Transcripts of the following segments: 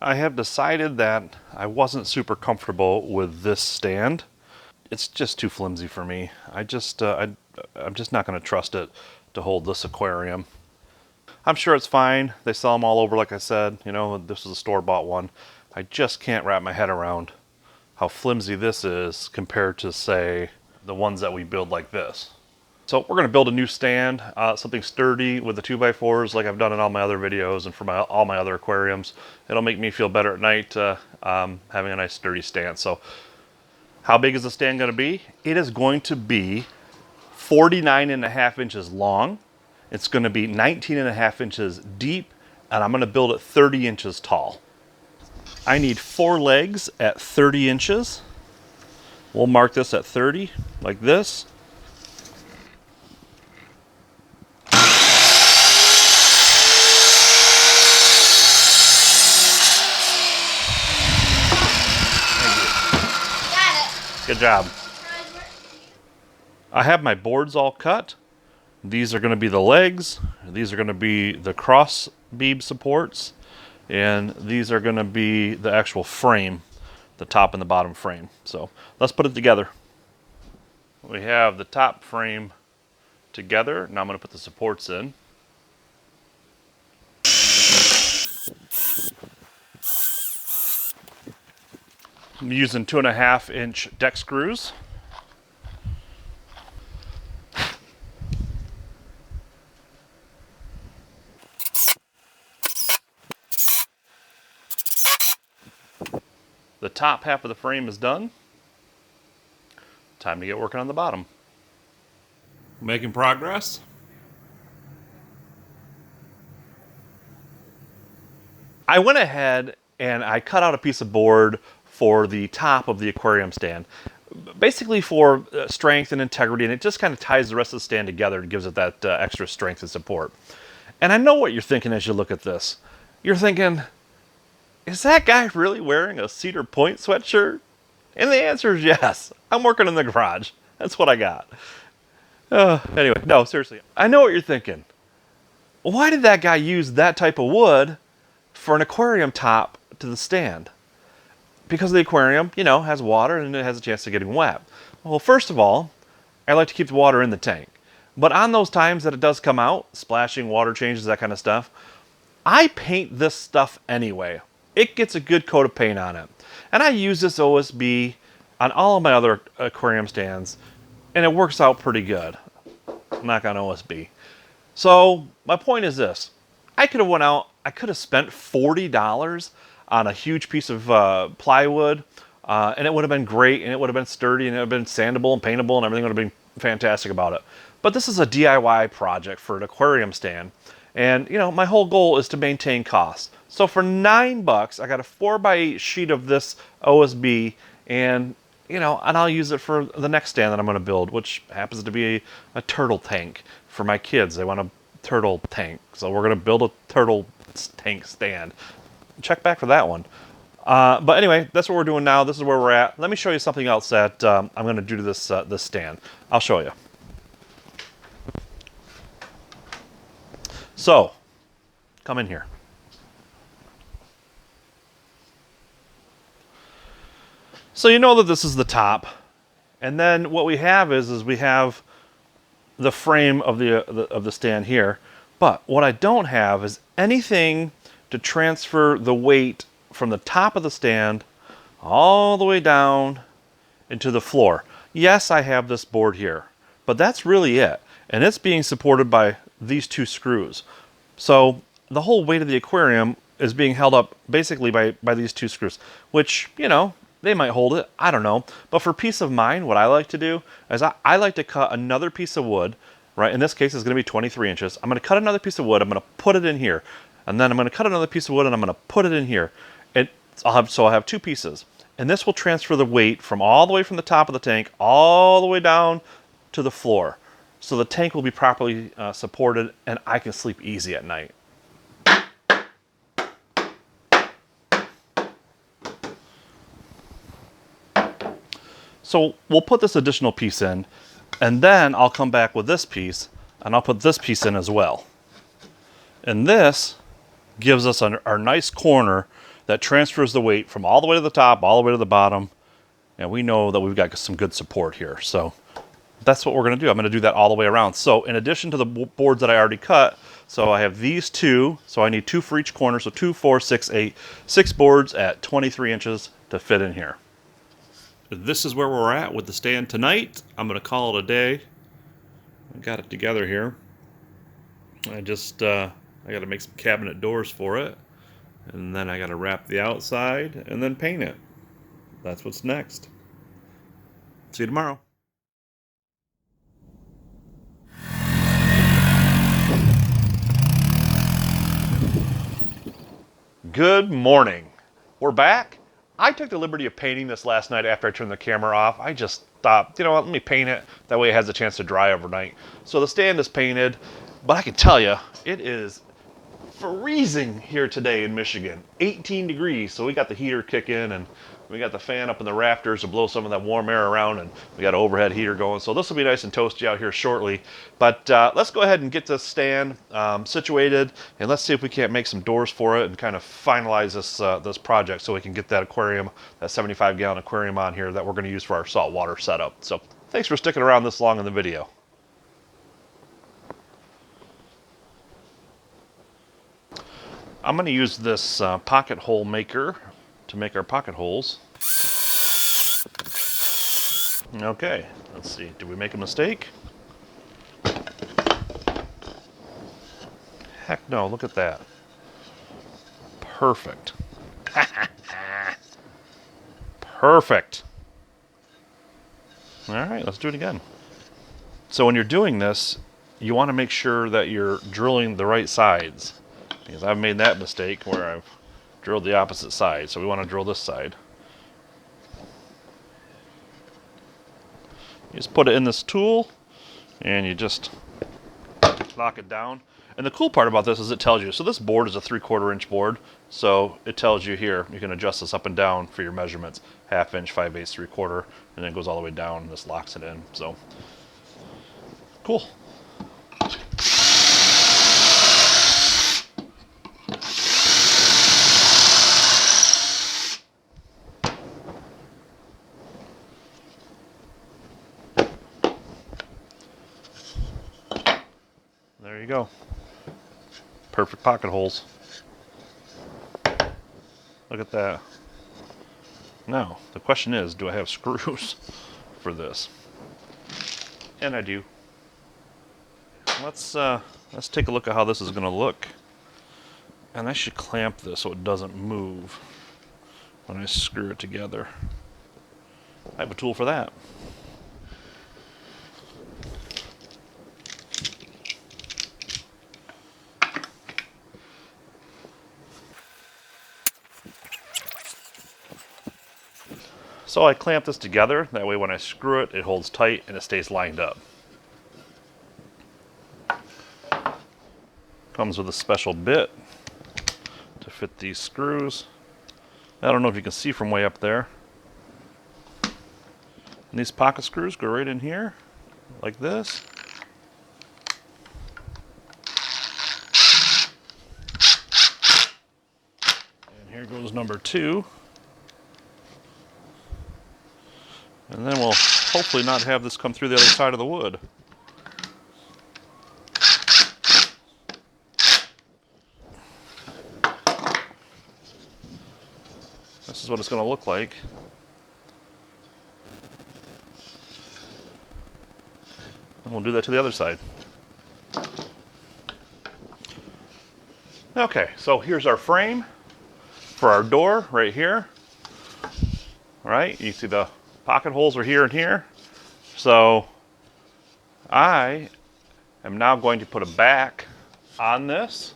I have decided that I wasn't super comfortable with this stand. It's just too flimsy for me. I'm just not going to trust it to hold this aquarium. I'm sure it's fine. They sell them all over, like I said. You know, this is a store-bought one. I just can't wrap my head around how flimsy this is compared to, say, the ones that we build like this. So we're going to build a new stand, something sturdy with the 2x4s like I've done in all my other videos and for all my other aquariums. It'll make me feel better at night having a nice sturdy stand. So how big is the stand going to be? It is going to be 49.5 inches long. It's going to be 19.5 inches deep, and I'm going to build it 30 inches tall. I need 4 legs at 30 inches. We'll mark this at 30, like this. Good job. I have my boards all cut. These are going to be the legs. These are going to be the cross beam supports. And these are going to be the actual frame, the top and the bottom frame. So let's put it together. We have the top frame together. Now I'm going to put the supports in. I'm using 2.5-inch deck screws. The top half of the frame is done. Time to get working on the bottom. Making progress. I went ahead and I cut out a piece of board for the top of the aquarium stand, basically for strength and integrity, and it just kind of ties the rest of the stand together and gives it that extra strength and support. And I know what you're thinking as you look at this. You're thinking, is that guy really wearing a Cedar Point sweatshirt? And the answer is yes. I'm working in the garage. That's what I got. Anyway, no, seriously. I know what you're thinking. Why did that guy use that type of wood for an aquarium top to the stand? Because the aquarium, you know, has water and it has a chance of getting wet. Well, first of all, I like to keep the water in the tank. But on those times that it does come out, splashing, water changes, that kind of stuff, I paint this stuff anyway. It gets a good coat of paint on it. And I use this OSB on all of my other aquarium stands, and it works out pretty good. Knock on OSB. So my point is this. I could have went out, I could have spent $40 on a huge piece of plywood, and it would have been great, and it would have been sturdy, and it would have been sandable and paintable, and everything would have been fantastic about it. But this is a DIY project for an aquarium stand, and you know, my whole goal is to maintain costs. So for $9, I got a 4x8 sheet of this OSB, and you know, and I'll use it for the next stand that I'm going to build, which happens to be a turtle tank for my kids. They want a turtle tank, so we're going to build a turtle tank stand. Check back for that one. But anyway, that's what we're doing now. This is where we're at. Let me show you something else that I'm going to do to this this stand. I'll show you. So, come in here. So you know that this is the top, and then what we have is we have the frame of the stand here. But what I don't have is anything to transfer the weight from the top of the stand all the way down into the floor. Yes, I have this board here, but that's really it. And it's being supported by these 2 screws. So the whole weight of the aquarium is being held up basically by these 2 screws, which, you know, they might hold it. I don't know. But for peace of mind, what I like to do is I like to cut another piece of wood, right? In this case, it's going to be 23 inches. I'm going to cut another piece of wood. I'm going to put it in here. And then I'm going to cut another piece of wood and I'm going to put it in here. I'll have 2 pieces. And this will transfer the weight from all the way from the top of the tank all the way down to the floor. So the tank will be properly supported and I can sleep easy at night. So we'll put this additional piece in, and then I'll come back with this piece, and I'll put this piece in as well. And this gives us our nice corner that transfers the weight from all the way to the top, all the way to the bottom. And we know that we've got some good support here. So that's what we're going to do. I'm going to do that all the way around. So in addition to the boards that I already cut, so I have these two. So I need 2 for each corner. So 2, 4, 6, 8. 6 boards at 23 inches to fit in here. This is where we're at with the stand tonight. I'm going to call it a day. I got it together here. I got to make some cabinet doors for it. And then I got to wrap the outside and then paint it. That's what's next. See you tomorrow. Good morning. We're back. I took the liberty of painting this last night after I turned the camera off. I just thought, you know what, let me paint it. That way it has a chance to dry overnight. So the stand is painted, but I can tell you, it is freezing here today in Michigan. 18 degrees, so we got the heater kicking and we got the fan up in the rafters to blow some of that warm air around, and we got an overhead heater going. So this will be nice and toasty out here shortly. But let's go ahead and get this stand situated, and let's see if we can't make some doors for it and kind of finalize this project so we can get that aquarium, that 75-gallon aquarium on here that we're going to use for our saltwater setup. So thanks for sticking around this long in the video. I'm going to use this pocket hole maker to make our pocket holes. Okay, let's see. Did we make a mistake? Heck no, look at that. Perfect. Perfect. All right, let's do it again. So when you're doing this, you want to make sure that you're drilling the right sides, because I've made that mistake where I've drilled the opposite side. So we want to drill this side. You just put it in this tool and you just knock it down. And the cool part about this is it tells you, so this board is a 3/4 inch board, so it tells you here, you can adjust this up and down for your measurements, 1/2 inch, 5/8, 3/4, and then it goes all the way down and this locks it in. So cool. There you go. Perfect pocket holes. Look at that. Now, the question is, do I have screws for this? And I do. Let's take a look at how this is going to look. And I should clamp this so it doesn't move when I screw it together. I have a tool for that. So I clamp this together, that way when I screw it, it holds tight and it stays lined up. Comes with a special bit to fit these screws. I don't know if you can see from way up there. And these pocket screws go right in here, like this. And here goes number 2. And then we'll hopefully not have this come through the other side of the wood. This is what it's going to look like. And we'll do that to the other side. Okay, so here's our frame for our door right here. All right, you see the pocket holes are here and here. So I am now going to put a back on this.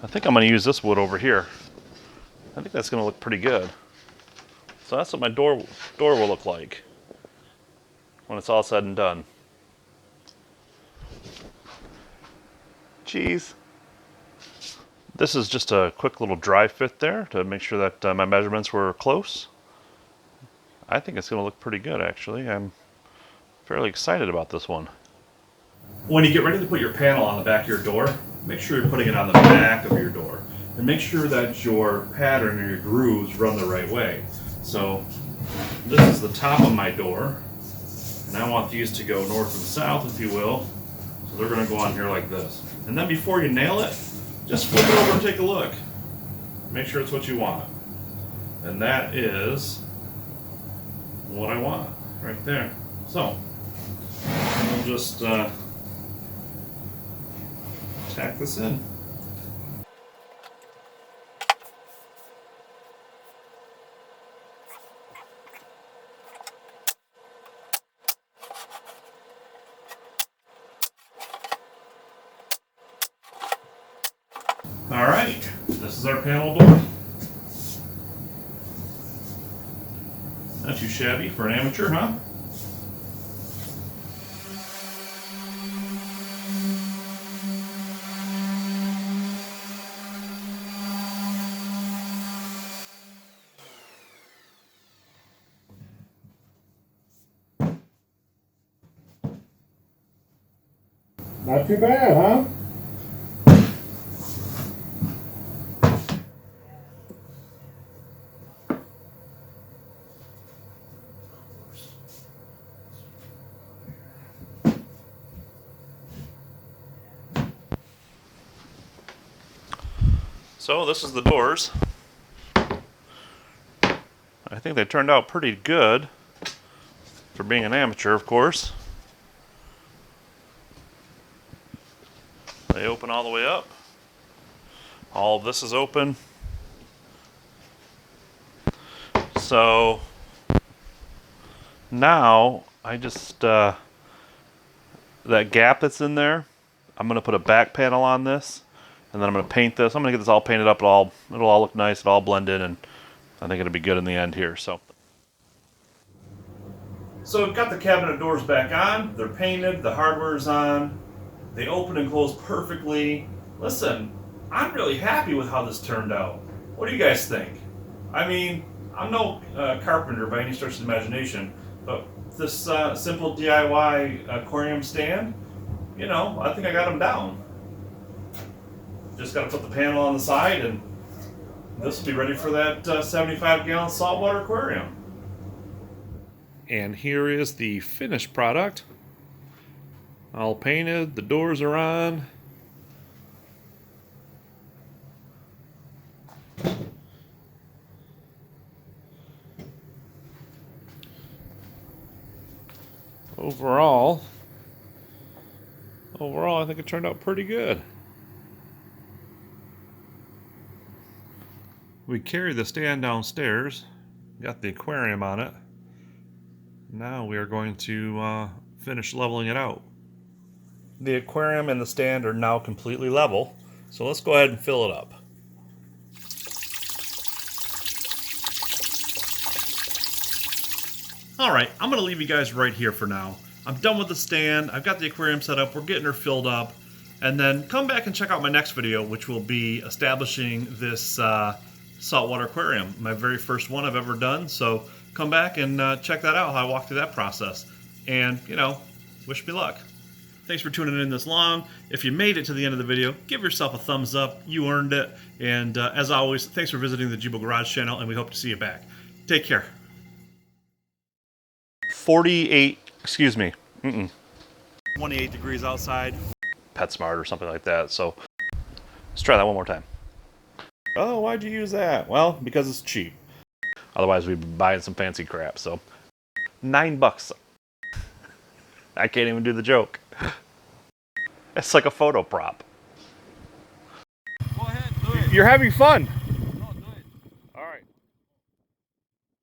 I think I'm going to use this wood over here. I think that's going to look pretty good. So that's what my door will look like when it's all said and done. Geez. This is just a quick little dry fit there to make sure that my measurements were close. I think it's going to look pretty good, actually. I'm fairly excited about this one. When you get ready to put your panel on the back of your door, make sure you're putting it on the back of your door. and make sure that your pattern or your grooves run the right way. So this is the top of my door, and I want these to go north and south, if you will. So they're going to go on here like this. And then before you nail it, just flip it over and take a look. Make sure it's what you want. And that is what I want right there. So we'll just tack this in. Alright, this is our panel door. Not too shabby for an amateur, huh? Not too bad, huh? So this is the doors. I think they turned out pretty good for being an amateur, of course. They open all the way up. All of this is open. So now I just that gap that's in there, I'm gonna put a back panel on this, and then I'm gonna paint this. I'm gonna get this all painted up. It'll all look nice. It'll all blend in, and I think it'll be good in the end here. So we've got the cabinet doors back on. They're painted. The hardware's on. They open and close perfectly. Listen, I'm really happy with how this turned out. What do you guys think? I mean, I'm no carpenter by any stretch of the imagination, but this simple DIY aquarium stand, you know, I think I got them down. Just got to put the panel on the side, and this will be ready for that 75-gallon saltwater aquarium. And here is the finished product. All painted, the doors are on. Overall, I think it turned out pretty good. We carried the stand downstairs, got the aquarium on it. Now we are going to finish leveling it out. The aquarium and the stand are now completely level, so let's go ahead and fill it up. Alright, I'm going to leave you guys right here for now. I'm done with the stand, I've got the aquarium set up, we're getting her filled up, and then come back and check out my next video, which will be establishing this saltwater aquarium. My very first one I've ever done, so come back and check that out, how I walk through that process. And, you know, wish me luck. Thanks for tuning in this long. If you made it to the end of the video, give yourself a thumbs up. You earned it. And as always, thanks for visiting the Jibo Garage channel, and we hope to see you back. Take care. 48, excuse me, 28 degrees outside. PetSmart or something like that. So let's try that one more time. Oh, why'd you use that? Well, because it's cheap. Otherwise, we'd be buying some fancy crap. So $9. I can't even do the joke. It's like a photo prop. Go ahead, do it. You're having fun. No, do it. All right.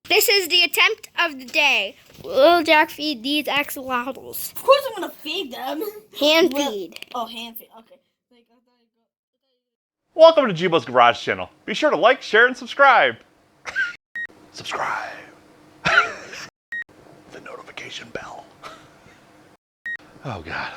This is the attempt of the day. Will Jack feed these axolotls? Of course I'm gonna feed them. Hand Well- feed. Oh, hand feed. Okay. Welcome to Jibo's Garage channel. Be sure to like, share, and subscribe. Subscribe. The notification bell. Oh, God.